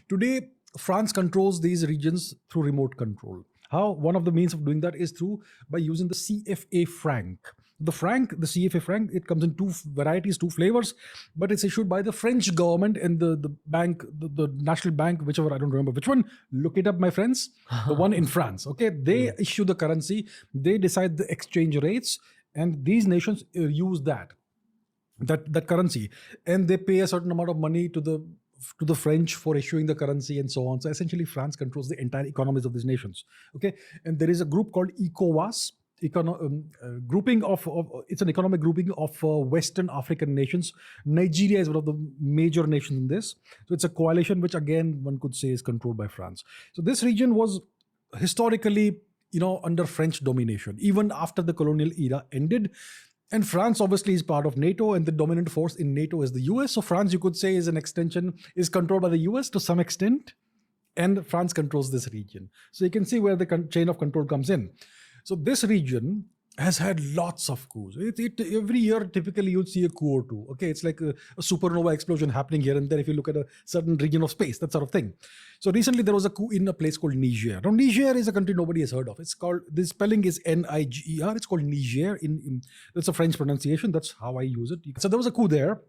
Today, France controls these regions through remote control. How? One of the means of doing that is by using the CFA franc. The CFA franc, it comes in two varieties, two flavors, but it's issued by the French government and the bank, the national bank, whichever, I don't remember which one. Look it up, my friends. The one in France. Okay, they issue the currency, they decide the exchange rates, and these nations use that currency, and they pay a certain amount of money to the French for issuing the currency and so on. So essentially, France controls the entire economies of these nations. Okay, and there is a group called ECOWAS. Grouping of it's an economic grouping of Western African nations. Nigeria is one of the major nations in this. So it's a coalition which, again, one could say is controlled by France. So this region was historically, under French domination, even after the colonial era ended. And France obviously is part of NATO, and the dominant force in NATO is the US. So France, you could say, is controlled by the US to some extent, and France controls this region. So you can see where the chain of control comes in. So this region has had lots of coups. Every year, typically, you'd see a coup or two. Okay, it's like a supernova explosion happening here and there if you look at a certain region of space, that sort of thing. So recently, there was a coup in a place called Niger. Now, Niger is a country nobody has heard of. It's called, the spelling is Niger. It's called Niger. That's a French pronunciation. That's how I use it. So there was a coup there.